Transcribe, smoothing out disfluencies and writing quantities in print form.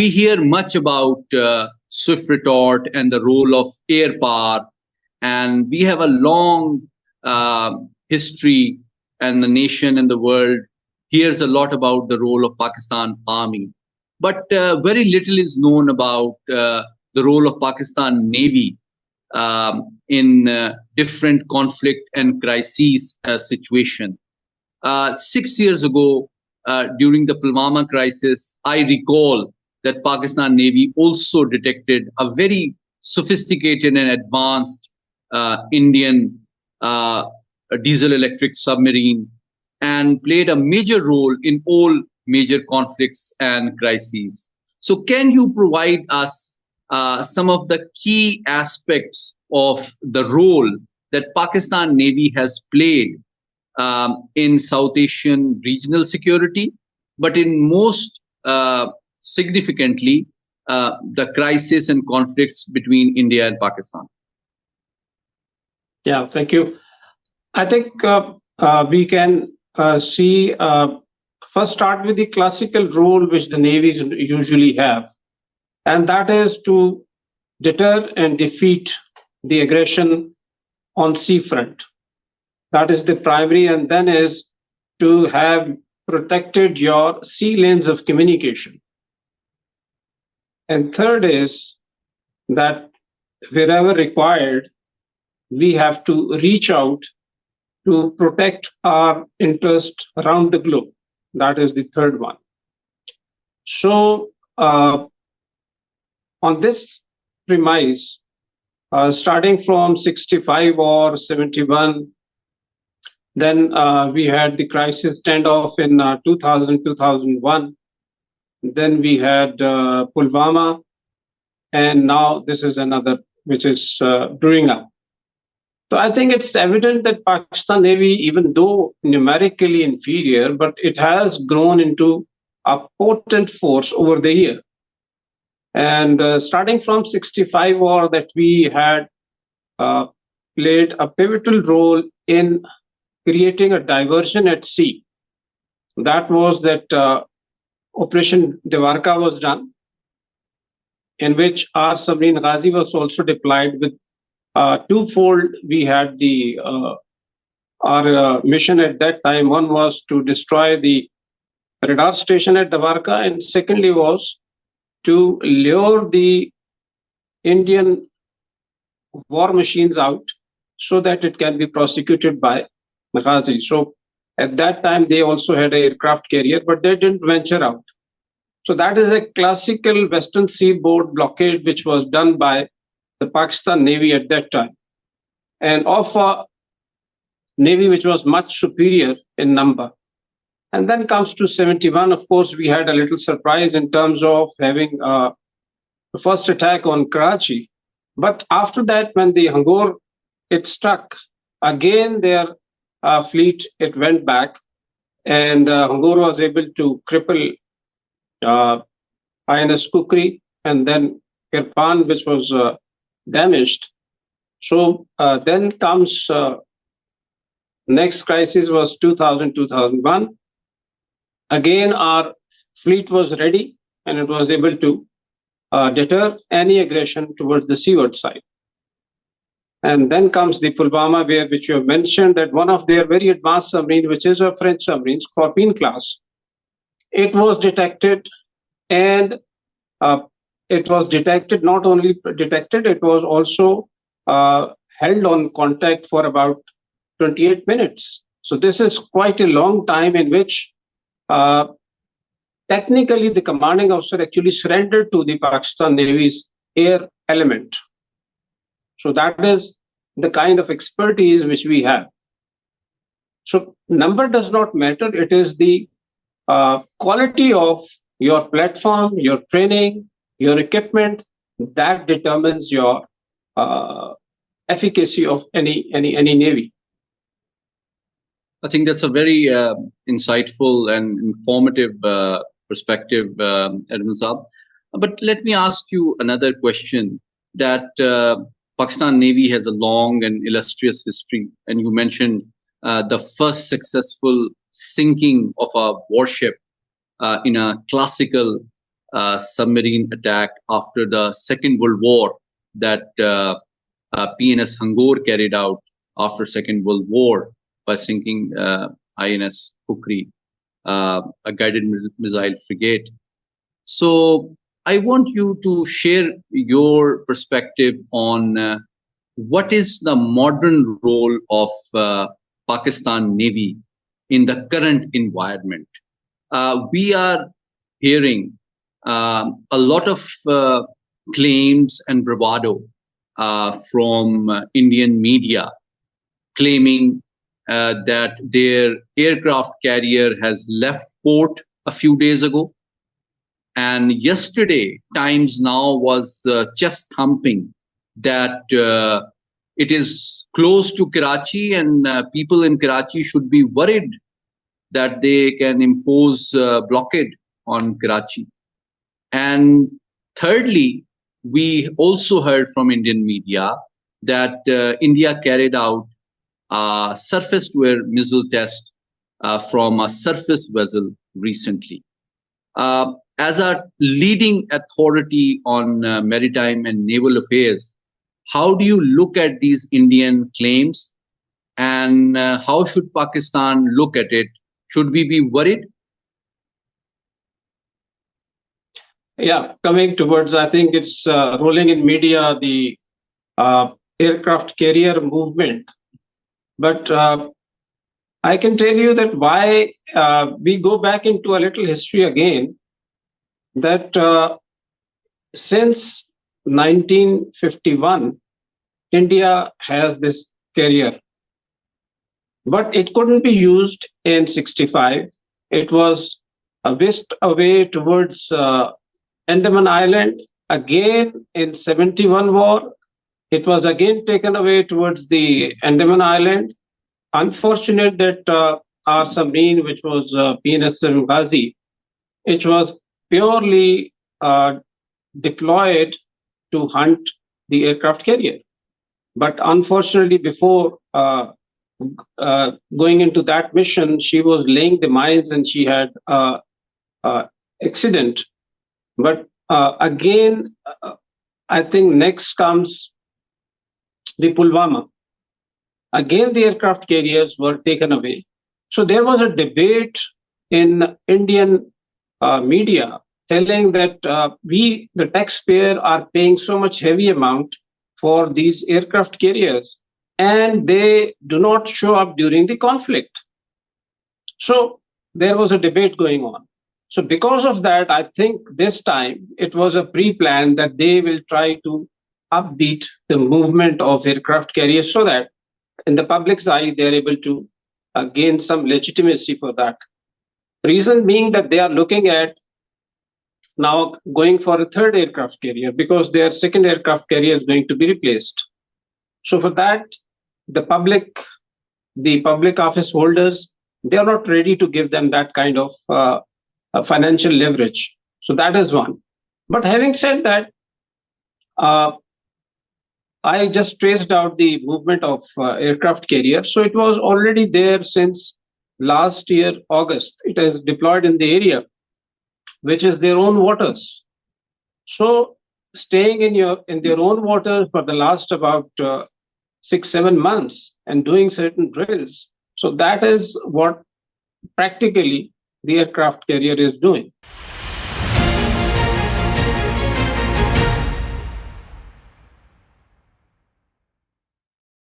We hear much about swift retort and the role of air power, and we have a long history, and the nation and the world hears a lot about the role of Pakistan Army. But very little is known about the role of Pakistan Navy in different conflict and crises situation. 6 years ago, during the Pulwama crisis, I recall that Pakistan Navy also detected a very sophisticated and advanced Indian diesel electric submarine and played a major role in all major conflicts and crises. So can you provide us some of the key aspects of the role that Pakistan Navy has played in South Asian regional security, but in most significantly, the crisis and conflicts between India and Pakistan? Yeah, thank you. I think we can see, first start with the classical role which the navies usually have, and that is to deter and defeat the aggression on sea front. That is the primary, and then is to have protected your sea lanes of communication. And third is that wherever required, we have to reach out to protect our interest around the globe. That is the third one. So on this premise, starting from 65 or 71, then we had the crisis standoff in 2000, 2001. Then we had Pulwama, and now this is another which is brewing up. So I think it's evident that Pakistan Navy, even though numerically inferior, but it has grown into a potent force over the year. And starting from 65 war, that we had played a pivotal role in creating a diversion at sea. That was that Operation Devarka was done, in which our submarine Ghazi was also deployed with twofold. We had the our mission at that time. One was to destroy the radar station at Devarka, and secondly was to lure the Indian war machines out so that it can be prosecuted by Ghazi. So at that time, they also had an aircraft carrier, but they didn't venture out. So that is a classical Western seaboard blockade, which was done by the Pakistan Navy at that time, and of a Navy which was much superior in number. And then comes to 71, of course, we had a little surprise in terms of having the first attack on Karachi. But after that, when the Hangor, it struck, again their fleet, it went back, and Hangor was able to cripple INS Kukri, and then Irfan, which was damaged. So then comes next crisis was 2000, 2001. Again, our fleet was ready, and it was able to deter any aggression towards the seaward side. And then comes the Pulwama, which you have mentioned, that one of their very advanced submarine, which is a French submarine, Scorpion class, it was detected, and it was detected, not only detected, it was also held on contact for about 28 minutes. So this is quite a long time in which technically the commanding officer actually surrendered to the Pakistan Navy's air element. So that is the kind of expertise which we have. So number does not matter. It is the quality of your platform, your training, your equipment that determines your efficacy of any navy. I think that's a very insightful and informative perspective, Admiral Saab. But let me ask you another question. That Pakistan Navy has a long and illustrious history, and you mentioned the first successful sinking of a warship in a classical submarine attack after the Second World War that PNS Hangor carried out after Second World War by sinking INS Kukri, a guided missile frigate. So I want you to share your perspective on what is the modern role of Pakistan Navy in the current environment. We are hearing a lot of claims and bravado from Indian media claiming that their aircraft carrier has left port a few days ago. And yesterday, Times Now was chest thumping that it is close to Karachi and people in Karachi should be worried that they can impose blockade on Karachi. And thirdly, we also heard from Indian media that India carried out a surface-to-air missile test from a surface vessel recently. As a leading authority on maritime and naval affairs, how do you look at these Indian claims, and how should Pakistan look at it? Should we be worried? Yeah, coming towards, I think it's rolling in media, the aircraft carrier movement. But I can tell you that why we go back into a little history again, that since 1951, India has this carrier, but it couldn't be used in 65. It was whisked away towards Andaman Island. Again in 71 war, it was again taken away towards the Andaman Island. Unfortunate that our submarine, which was PNS Ghazi, it was purely deployed to hunt the aircraft carrier. But unfortunately, before going into that mission, she was laying the mines and she had accident. But again, I think next comes the Pulwama. Again, the aircraft carriers were taken away. So there was a debate in Indian media telling that we, the taxpayer, are paying so much heavy amount for these aircraft carriers, and they do not show up during the conflict. So there was a debate going on. So because of that, I think this time it was a pre-plan that they will try to upbeat the movement of aircraft carriers so that in the public's eye, they're able to gain some legitimacy for that. Reason being that they are looking at now going for a third aircraft carrier because their second aircraft carrier is going to be replaced. So for that, the public office holders, they are not ready to give them that kind of financial leverage. So that is one. But having said that, I just traced out the movement of aircraft carrier. So it was already there since last year, August. It is deployed in the area, which is their own waters. So staying in their own waters for the last about 6-7 months and doing certain drills. So that is what practically the aircraft carrier is doing.